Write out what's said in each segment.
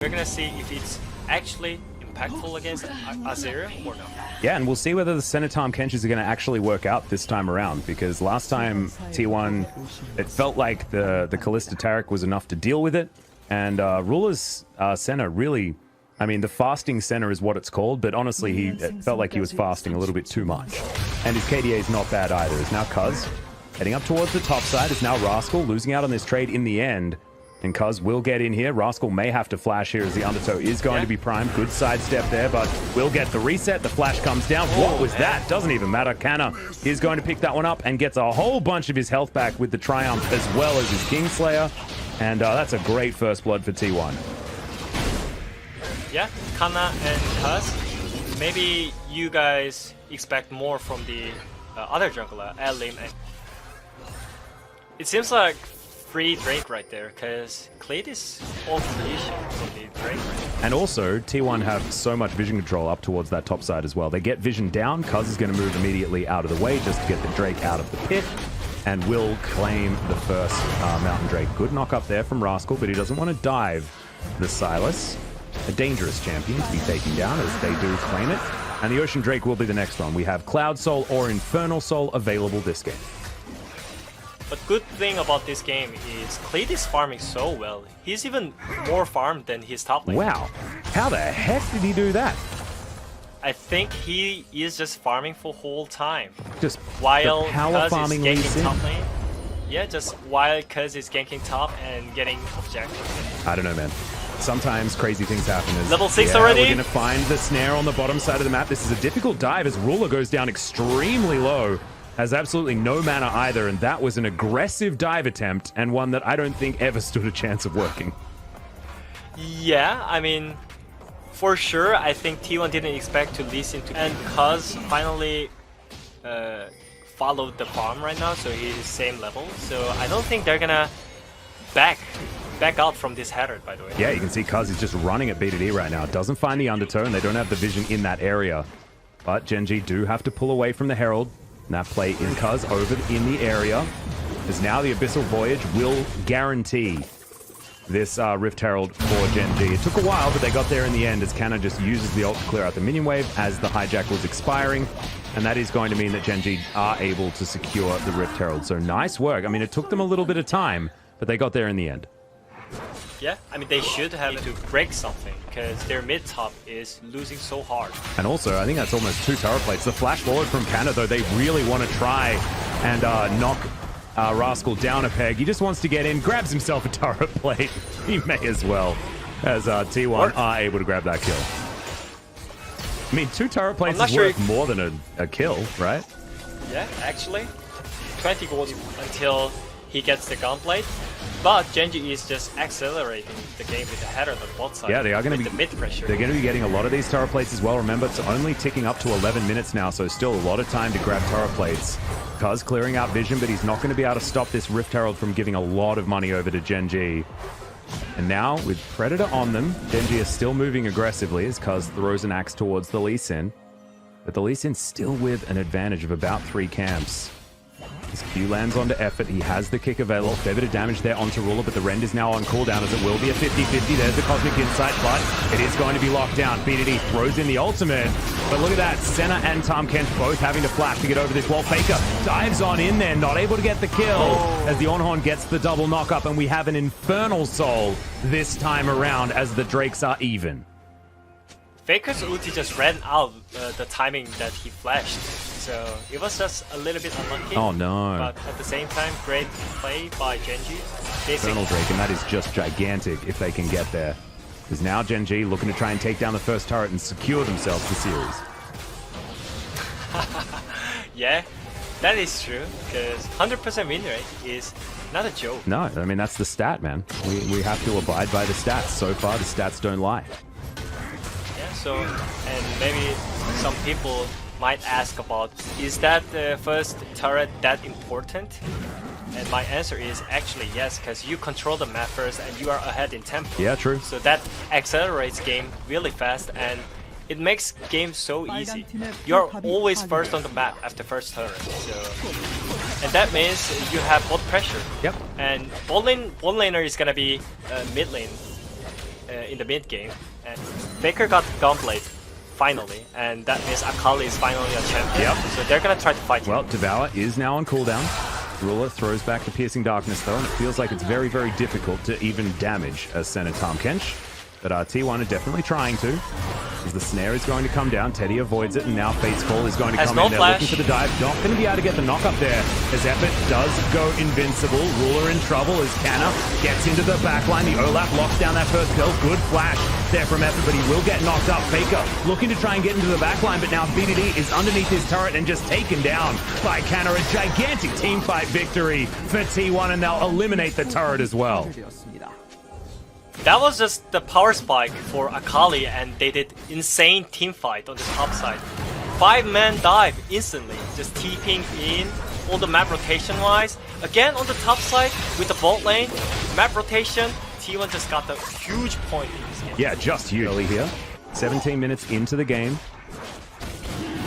We're gonna see if it's actually impactful against Azir or not. Yeah, and we'll see whether the center Tahm Kenches are going to actually work out this time around, because last time T1, it felt like the Kalista Taric was enough to deal with it, and Ruler's center really, I mean, the fasting center is what it's called, but honestly, it felt like he was fasting a little bit too much. And his KDA is not bad either. It's now Cuz heading up towards the top side. It's now Rascal losing out on this trade in the end. And Cuz will get in here. Rascal may have to flash here as the undertow is going to be primed. Good sidestep there, but will get the reset. The flash comes down. What was that? Doesn't even matter. Canna is going to pick that one up and gets a whole bunch of his health back with the Triumph as well as his Kingslayer. And that's a great first blood for T1. Yeah, Canna and Cuz. Maybe you guys expect more from the other jungler, Lim. It seems like free Drake right there, because Cleat is all creation from the Drake. And also, T1 have so much vision control up towards that top side as well. They get vision down. Cuz is going to move immediately out of the way just to get the Drake out of the pit, and will claim the first Mountain Drake. Good knock up there from Rascal, but he doesn't want to dive the Silas. A dangerous champion to be taken down as they do claim it. And the Ocean Drake will be the next one. We have Cloud Soul or Infernal Soul available this game. But good thing about this game is Cleat is farming so well. He's even more farmed than his top lane. Wow. How the heck did he do that? I think he is just farming for whole time. Just while power Cuz farming is ganking in. top lane. Yeah, just while Cuz is ganking top and getting objective. I don't know, man. Sometimes crazy things happen. Level 6 already? We're going to find the snare on the bottom side of the map. This is a difficult dive as Ruler goes down extremely low. Has absolutely no mana either, and that was an aggressive dive attempt, and one that I don't think ever stood a chance of working. Yeah, I mean, for sure, I think T1 didn't expect to listen to, and Cuz finally followed the farm right now, so he's same level. So I don't think they're gonna back out from this header, by the way. Yeah, you can see Cuz is just running at B2D right now. Doesn't find the undertow, and they don't have the vision in that area. But Gen G do have to pull away from the Herald. And that play in Cuz over in the area, as now the Abyssal Voyage will guarantee this Rift Herald for Gen G. It took a while, but they got there in the end as Canna just uses the ult to clear out the minion wave as the hijack was expiring. And that is going to mean that Gen G are able to secure the Rift Herald. So nice work. I mean, it took them a little bit of time, but they got there in the end. Yeah, I mean, they should have to break something, because their mid-top is losing so hard. And also, I think that's almost 2 turret plates. The flash forward from Canna, though, they really want to try and knock Rascal down a peg. He just wants to get in, grabs himself a turret plate. He may as well, as T1 are able to grab that kill. I mean, 2 turret plates is worth more than a kill, right? Yeah, actually. 20 gold until he gets the gunplate. But Genji is just accelerating the game with the header on the bot side. Yeah, they are going to be the mid pressure. They're going to be getting a lot of these turret plates as well. Remember, it's only ticking up to 11 minutes now, so still a lot of time to grab turret plates. Cuz clearing out vision, but he's not going to be able to stop this Rift Herald from giving a lot of money over to Gen G. And now, with Predator on them, Gen G is still moving aggressively as Cuz throws an axe towards the Lee Sin. But the Lee Sin still with an advantage of about 3 camps. His Q lands onto effort. He has the kick available. Fair bit of damage there onto Ruler, but the Rend is now on cooldown as it will be a 50-50. There's the Cosmic Insight, but it is going to be locked down. BDD throws in the ultimate. But look at that. Senna and Tahm Kench both having to flash to get over this wall. Faker dives on in there, not able to get the kill as the Onhorn gets the double knock-up, and we have an Infernal Soul this time around as the Drakes are even. Faker's ulti just ran out the timing that he flashed. So it was just a little bit unlucky. Oh no. But at the same time, great play by Genji. Infernal Drake, and that is just gigantic if they can get there. Because now Gen G looking to try and take down the first turret and secure themselves the series. Yeah, that is true. Because 100% win rate is not a joke. No, I mean, that's the stat, man. We have to abide by the stats. So far, the stats don't lie. Yeah, so, and maybe some people might ask about, is that the first turret that important? And my answer is actually yes, because you control the map first and you are ahead in tempo. Yeah, true. So that accelerates game really fast and it makes game so easy. You're always first on the map after first turret. So, and that means you have both pressure. Yep. And bot laner is gonna be mid lane. in the mid game, and Faker got Gunblade finally, and that means Akali is finally a champion. Yep. So they're gonna try to fight him. Well, Devour is now on cooldown. Ruler throws back the Piercing Darkness though, and it feels like it's very, very difficult to even damage a Senna Tahm Kench. But T1 are definitely trying to. As the snare is going to come down, Teddy avoids it, and now Fate's Call is going to come in. They're looking for the dive. Not going to be able to get the knock up there, as Effort does go invincible. Ruler in trouble as Canna gets into the backline. The Olaf locks down that first kill. Good flash there from Effort, but he will get knocked up. Faker looking to try and get into the backline, but now BDD is underneath his turret and just taken down by Canna. A gigantic team fight victory for T1, and they'll eliminate the turret as well. That was just the power spike for Akali, and they did insane team fight on the top side. 5-man dive instantly, just TPing in, all the map rotation wise. Again on the top side with the bot lane, map rotation, T1 just got the huge point in this game. Yeah, just huge. Early here, 17 minutes into the game.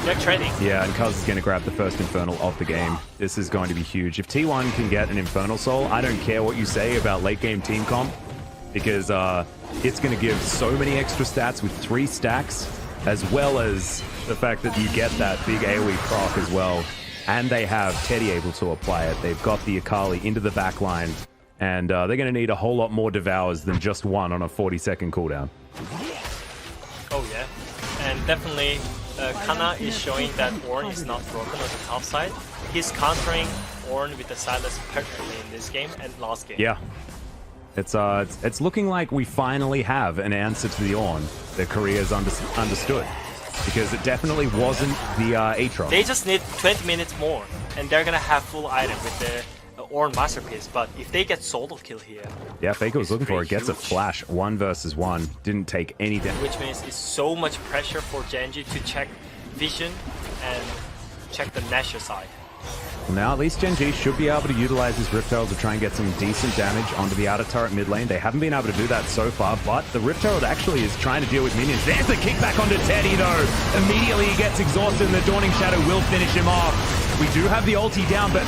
They're trading. Yeah, and Cuz is going to grab the first Infernal of the game. This is going to be huge. If T1 can get an Infernal Soul, I don't care what you say about late game team comp, because it's going to give so many extra stats with 3 stacks, as well as the fact that you get that big AoE proc as well. And they have Teddy able to apply it. They've got the Akali into the backline, and they're going to need a whole lot more Devours than just one on a 40-second cooldown. Oh yeah, and definitely Canna is showing that Ornn is not broken on the top side. He's countering Ornn with the Silas perfectly in this game and last game. Yeah. It's looking like we finally have an answer to the Ornn that Korea's understood, because it definitely wasn't the Aatrox. They just need 20 minutes more, and they're gonna have full item with the Ornn Masterpiece. But if they get solo kill here, yeah, Faker was looking for it. Gets a flash, 1 versus 1, didn't take any damage. Which means it's so much pressure for Genji to check vision and check the Nashor side. Well, now at least Gen G should be able to utilize his Rift Herald to try and get some decent damage onto the outer turret mid lane. They haven't been able to do that so far, but the Rift Herald actually is trying to deal with minions. There's the kickback onto Teddy though. Immediately he gets exhausted, and the Dawning Shadow will finish him off. We do have the ulti down, but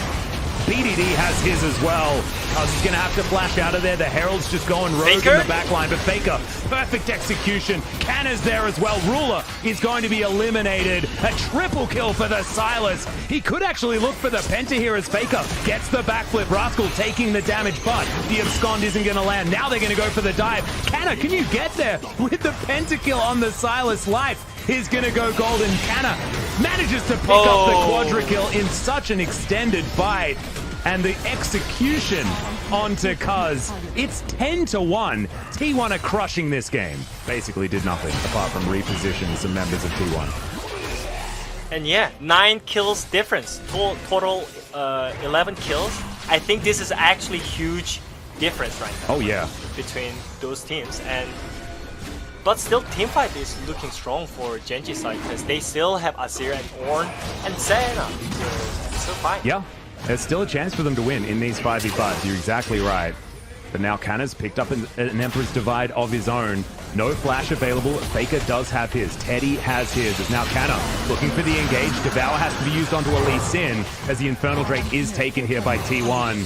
BDD has his as well. Cuz is going to have to flash out of there. The Herald's just going rogue Faker? in the backline, but Faker, perfect execution. Canna's there as well. Ruler is going to be eliminated. A triple kill for the Silas. He could actually look for the Penta here as Faker gets the backflip. Rascal taking the damage, but the Abscond isn't going to land. Now they're going to go for the dive. Canna, can you get there with the Pentakill on the Silas? Life is going to go golden. Canna manages to pick up the Quadra kill in such an extended fight. And the execution onto Cuz. It's 10-1. T1 are crushing this game. Basically did nothing apart from reposition some members of T1. And yeah, 9 kills difference. Total 11 kills. I think this is actually huge difference right now. Oh yeah. Between those teams. But still, teamfight is looking strong for Genji side, because they still have Azir and Ornn and Senna. So it's still fine. Yeah. There's still a chance for them to win in these 5v5s. You're exactly right. But now Canna's picked up an Emperor's Divide of his own. No flash available. Faker does have his. Teddy has his. It's now Canna looking for the engage. Devour has to be used onto Elise Sin, as the Infernal Drake is taken here by T1.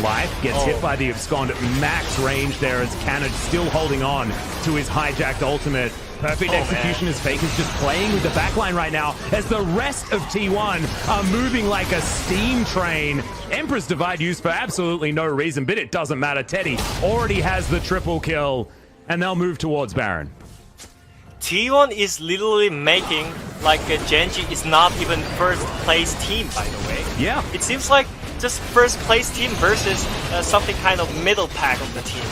Life gets hit by the Abscond at max range there, as Canna still holding on to his hijacked ultimate. Perfect execution as Faker's just playing with the backline right now, as the rest of T1 are moving like a steam train. Emperor's Divide used for absolutely no reason, but it doesn't matter. Teddy already has the triple kill, and they'll move towards Baron. T1 is literally making like Genji is not even first place team, by the way. Yeah. It seems like just first place team versus something kind of middle pack of the team.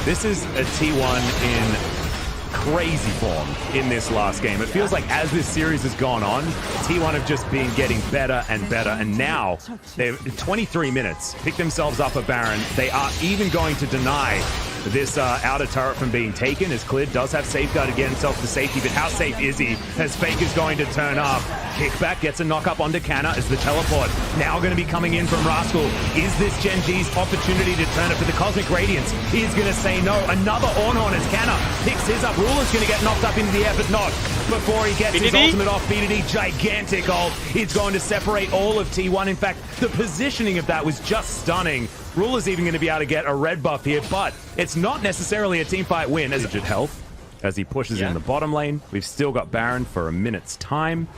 This is a T1 in crazy form in this last game. It feels like as this series has gone on, T1 have just been getting better and better, and now they've 23 minutes, picked themselves up a Baron. They are even going to deny this outer turret from being taken, as Clid does have Safeguard to get himself to safety, but how safe is he as Fake is going to turn up? Kickback gets a knock up onto Canna as the teleport now going to be coming in from Rascal. Is this Gen G's opportunity to turn it for the Cosmic Radiance? He is going to say no. Another Ornhorn as Canna picks This is up. Ruler's going to get knocked up into the air, but not before he gets his BDD? ultimate off. BDD, gigantic ult. It's going to separate all of T1. In fact, the positioning of that was just stunning. Ruler's even going to be able to get a red buff here, but it's not necessarily a team fight win. As health, as he pushes in the bottom lane. We've still got Baron for a minute's time.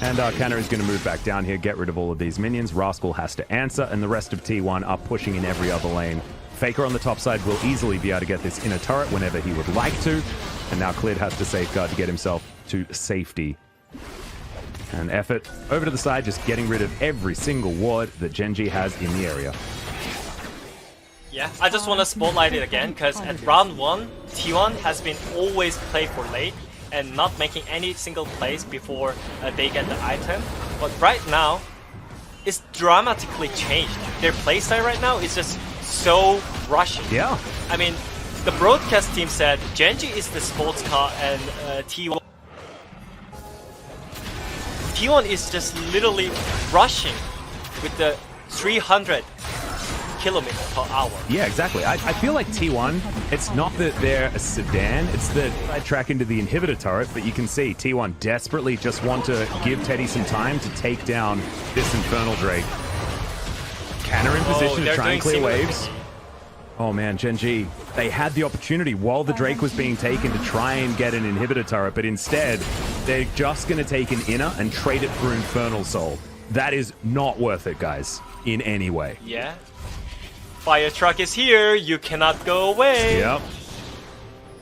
And Canna is going to move back down here, get rid of all of these minions. Rascal has to answer, and the rest of T1 are pushing in every other lane. Faker on the top side will easily be able to get this inner turret whenever he would like to. And now Clid has to safeguard to get himself to safety. And effort over to the side, just getting rid of every single ward that Gen G has in the area. Yeah, I just want to spotlight it again, because at round 1, T1 has been always play for late and not making any single plays before they get the item. But right now, it's dramatically changed. Their playstyle right now is just so rushing. Yeah. I mean, the broadcast team said Genji is the sports car and T1 is just literally rushing with the 300 kilometers per hour. Yeah, exactly. I feel like T1, it's not that they're a sedan, it's that I track into the inhibitor turret, but you can see T1 desperately just want to give Teddy some time to take down this Infernal Drake. Canna in position to try and clear waves. Oh man, Gen G, they had the opportunity while the Drake was being taken to try and get an inhibitor turret, but instead, they're just going to take an inner and trade it for Infernal Soul. That is not worth it, guys, in any way. Yeah. Fire truck is here, you cannot go away. Yep.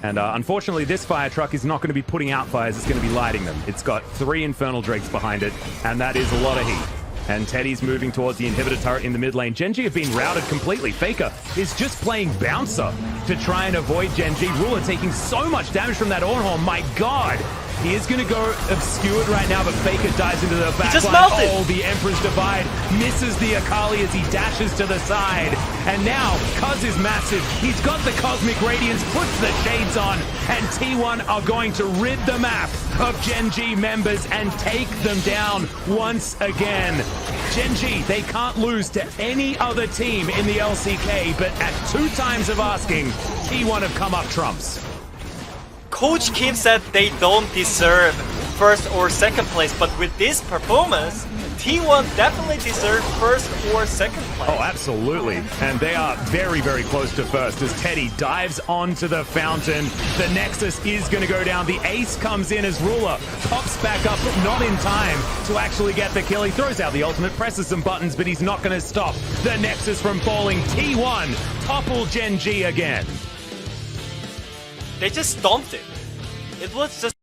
And unfortunately, this fire truck is not going to be putting out fires, it's going to be lighting them. It's got 3 Infernal Drakes behind it, and that is a lot of heat. And Teddy's moving towards the inhibitor turret in the mid lane. Gen G have been routed completely. Faker is just playing bouncer to try and avoid Gen G. Ruler taking so much damage from that Ornhorn. My God. He is going to go obscured right now, but Faker dives into the back line. Oh, the Emperor's Divide misses the Akali as he dashes to the side. And now, Cuz is massive. He's got the Cosmic Radiance, puts the shades on, and T1 are going to rid the map of Gen G members and take them down once again. Gen G, they can't lose to any other team in the LCK, but at 2 times of asking, T1 have come up trumps. Coach Kim said they don't deserve first or second place, but with this performance, T1 definitely deserves first or second place. Oh, absolutely. And they are very, very close to first as Teddy dives onto the fountain. The Nexus is going to go down. The ace comes in as Ruler pops back up, but not in time to actually get the kill. He throws out the ultimate, presses some buttons, but he's not going to stop the Nexus from falling. T1 topple Gen G again. They just stomped it. It was just